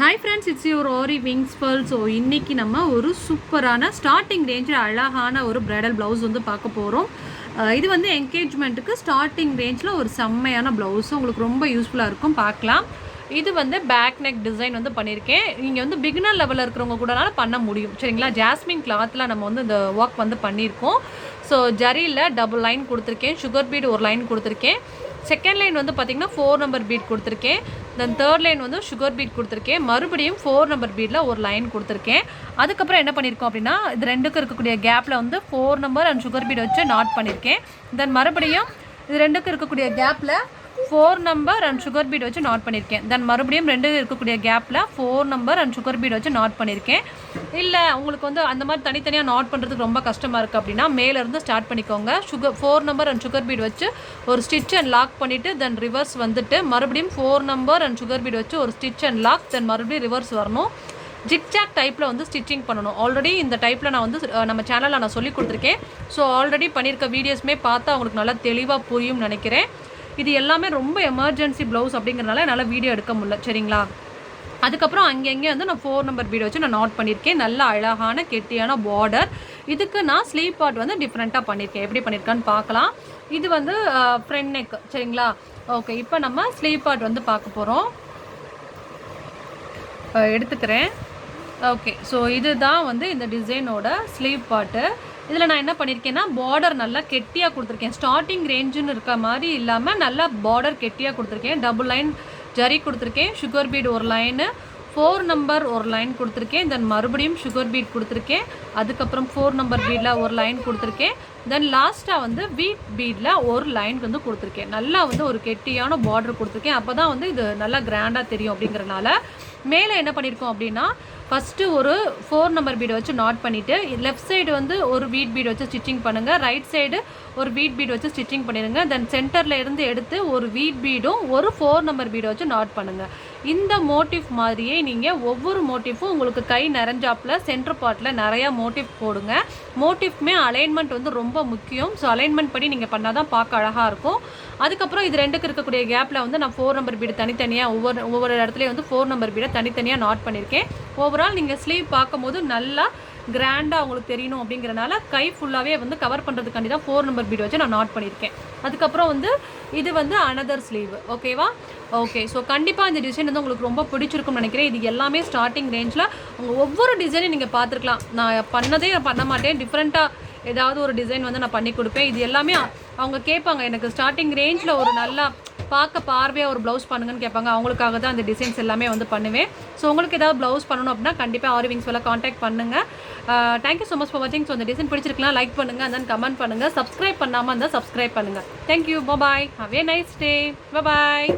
Hi friends, it's your Aariwingsworld. So இன்றைக்கி நம்ம ஒரு சூப்பரான ஸ்டார்டிங் ரேஞ்சில் அழகான ஒரு ப்ரைடல் ப்ளவுஸ் வந்து பார்க்க போகிறோம். இது வந்து என்கேஜ்மெண்ட்டுக்கு ஸ்டார்டிங் ரேஞ்சில் ஒரு செம்மையான ப்ளவுஸ் உங்களுக்கு ரொம்ப யூஸ்ஃபுல்லாக இருக்கும். பார்க்கலாம். இது வந்து பேக் நெக் டிசைன் வந்து பண்ணியிருக்கேன். நீங்கள் வந்து பிகினர் லெவலில் இருக்கிறவங்க கூடனால பண்ண முடியும், சரிங்களா? ஜாஸ்மின் கிளாத்தில் நம்ம வந்து இந்த ஒர்க் வந்து பண்ணியிருக்கோம். ஸோ ஜரியில் டபுள் லைன் கொடுத்துருக்கேன், சுகர் பீட் ஒரு லைன் கொடுத்துருக்கேன். செகண்ட் லைன் வந்து பார்த்திங்கன்னா 4 நம்பர் பீட் கொடுத்துருக்கேன். தென் தேர்ட் லைன் வந்து சுகர் பீட் கொடுத்துருக்கேன். மறுபடியும் 4 நம்பர் பீட்டில் ஒரு லைன் கொடுத்துருக்கேன். அதுக்கப்புறம் என்ன பண்ணியிருக்கோம் அப்படின்னா, இது ரெண்டுக்கும் இருக்கக்கூடிய கேப்பில் வந்து 4 நம்பர் அண்ட் சுகர் பீட் வச்சு நாட் பண்ணியிருக்கேன். தென் மறுபடியும் இது ரெண்டுக்கும் இருக்கக்கூடிய கேப்பில் 4 நம்பர் அண்ட் சுகர் பீட் வச்சு நாட் பண்ணியிருக்கேன். தென் மறுபடியும் ரெண்டு இருக்கக்கூடிய கேப்பில் 4 நம்பர் அண்ட் சுகர் பீட் வச்சு நாட் பண்ணியிருக்கேன். இல்லை உங்களுக்கு வந்து அந்த மாதிரி தனித்தனியாக நாட் பண்ணுறதுக்கு ரொம்ப கஷ்டமாக இருக்குது அப்படின்னா மேலேருந்து ஸ்டார்ட் பண்ணிக்கோங்க. 4 நம்பர் அண்ட் சுகர் பீட் வச்சு ஒரு ஸ்டிச் அண்ட் லாக் பண்ணிவிட்டு தென் ரிவர்ஸ் வந்துட்டு மறுபடியும் 4 நம்பர் அண்ட் சுகர் பீட் வச்சு ஒரு ஸ்டிச் அண்ட் லாக், தென் மறுபடியும் ரிவர்ஸ் வரணும். ஜிக்ஜாக் டைப்பில் வந்து ஸ்டிச்சிங் பண்ணணும். ஆல்ரெடி இந்த டைப்பில் நான் வந்து நம்ம சேனலில் நான் சொல்லி கொடுத்துருக்கேன். ஸோ ஆல்ரெடி பண்ணியிருக்க வீடியோஸுமே பார்த்து அவங்களுக்கு நல்லா தெளிவாக புரியும்னு நினைக்கிறேன். இது எல்லாமே ரொம்ப எமர்ஜென்சி ப்ளவுஸ் அப்படிங்கிறனால என்னால் வீடியோ எடுக்க முடியல, சரிங்களா? அதுக்கப்புறம் அங்கங்கே வந்து நான் 4 நம்பர் பீட் வச்சு நான் நாட் பண்ணியிருக்கேன். நல்ல அழகான கெட்டியான பார்டர். இதுக்கு நான் ஸ்லீவ் பார்ட் வந்து டிஃப்ரெண்ட்டாக பண்ணியிருக்கேன். எப்படி பண்ணியிருக்கான்னு பார்க்கலாம். இது வந்து ஃப்ரண்ட் நெக், சரிங்களா? ஓகே, இப்போ நம்ம ஸ்லீவ் பார்ட் வந்து பார்க்க போகிறோம். எடுத்துக்கிறேன். ஓகே, ஸோ இதுதான் வந்து இந்த டிசைனோட ஸ்லீவ் பார்ட்டு. இதில் நான் என்ன பண்ணியிருக்கேன்னா பார்டர் நல்லா கெட்டியாக கொடுத்துருக்கேன். ஸ்டார்டிங் ரேஞ்சுன்னு இருக்க மாதிரி இல்லாமல் நல்லா பார்டர் கெட்டியாக கொடுத்துருக்கேன். டபுள் லைன் ஜரி கொடுத்துருக்கேன். சுகர் பீட் ஒரு லைனு, 4 நம்பர் ஒரு லைன் கொடுத்துருக்கேன். தென் மறுபடியும் சுகர் பீட் கொடுத்துருக்கேன். அதுக்கப்புறம் 4 நம்பர் பீடில் ஒரு லைன் கொடுத்துருக்கேன். தென் லாஸ்ட்டாக வந்து வீட் பீடில் ஒரு லைன் வந்து கொடுத்துருக்கேன். நல்லா வந்து ஒரு கெட்டியான பார்டர் கொடுத்துருக்கேன். அப்போ தான் வந்து இது நல்லா கிராண்டாக தெரியும். அப்படிங்கிறனால மேலே என்ன பண்ணியிருக்கோம் அப்படின்னா, ஃபஸ்ட்டு ஒரு 4 நம்பர் பீடை வச்சு நாட் பண்ணிவிட்டு லெஃப்ட் சைடு வந்து ஒரு வீட் பீட் வச்சு ஸ்டிச்சிங் பண்ணுங்கள். ரைட் சைடு ஒரு வீட் பீட் வச்சு ஸ்டிச்சிங் பண்ணிடுங்க. தென் சென்டரில் இருந்து எடுத்து ஒரு வீட் பீடும் ஒரு 4 நம்பர் பீடை வச்சு நாட் பண்ணுங்கள். இந்த மோட்டிவ் மாதிரியே நீங்கள் ஒவ்வொரு மோட்டிஃபும் உங்களுக்கு கை நிறைஞ்சாப்பில் சென்டர் பார்ட்டில் நிறையா மோட்டிவ் போடுங்க. மோட்டிவ்மே அலைன்மெண்ட் வந்து ரொம்ப முக்கியம். ஸோ அலைன்மெண்ட் படி நீங்கள் பண்ணால் தான் பார்க்க அழகாக இருக்கும். அதுக்கப்புறம் இது ரெண்டுக்கு இருக்கக்கூடிய கேப்பில் வந்து நான் 4 நம்பர் பீடு தனித்தனியாக ஒவ்வொரு இடத்துலையும் வந்து 4 நம்பர் பீடை தனித்தனியாக நாட் பண்ணியிருக்கேன். ஓவரால் நீங்கள் ஸ்லீவ் பார்க்கும்போது நல்லா கிராண்டாக அவங்களுக்கு தெரியணும் அப்படிங்கிறனால கை ஃபுல்லாகவே வந்து கவர் பண்ணுறதுக்காண்டி தான் 4 நம்பர் பீட் வச்சு நான் நாட் பண்ணியிருக்கேன். அதுக்கப்புறம் வந்து இது வந்து அனதர் ஸ்லீவ். ஓகேவா? ஓகே, ஸோ கண்டிப்பாக இந்த டிசைன் வந்து உங்களுக்கு ரொம்ப பிடிச்சிருக்கும்னு நினைக்கிறேன். இது எல்லாமே ஸ்டார்டிங் ரேஞ்சில் உங்கள் ஒவ்வொரு டிசைனையும் நீங்கள் பார்த்துருக்கலாம். நான் பண்ணதே பண்ண மாட்டேன், டிஃப்ரெண்ட்டாக ஏதாவது ஒரு டிசைன் வந்து நான் பண்ணி கொடுப்பேன். இது எல்லாமே அவங்க கேட்பாங்க, எனக்கு ஸ்டார்டிங் ரேஞ்சில் ஒரு நல்லா பார்க்க பார்வையாக ஒரு ப்ளவுஸ் பண்ணுங்கன்னு கேட்பாங்க. அவங்களுக்காக தான் அந்த டிசைன்ஸ் எல்லாமே வந்து பண்ணுவேன். ஸோ உங்களுக்கு ஏதாவது ப்ளவுஸ் பண்ணணும் அப்படின்னா கண்டிப்பாக Aariwingsworld காண்டாக்ட் பண்ணுங்கள். தேங்க்யூ ஸோ மச் ஃபார் வாட்சிங். ஸோ அந்த டிசைன் பிடிச்சிருக்கலாம் லைக் பண்ணுங்கள், and then கமெண்ட் பண்ணுங்கள். சப்ஸ்கிரைப் பண்ணாமல் இருந்தால் சப்ஸ்கிரைப் பண்ணுங்கள். Thank you, bye. Have a nice day. Bye.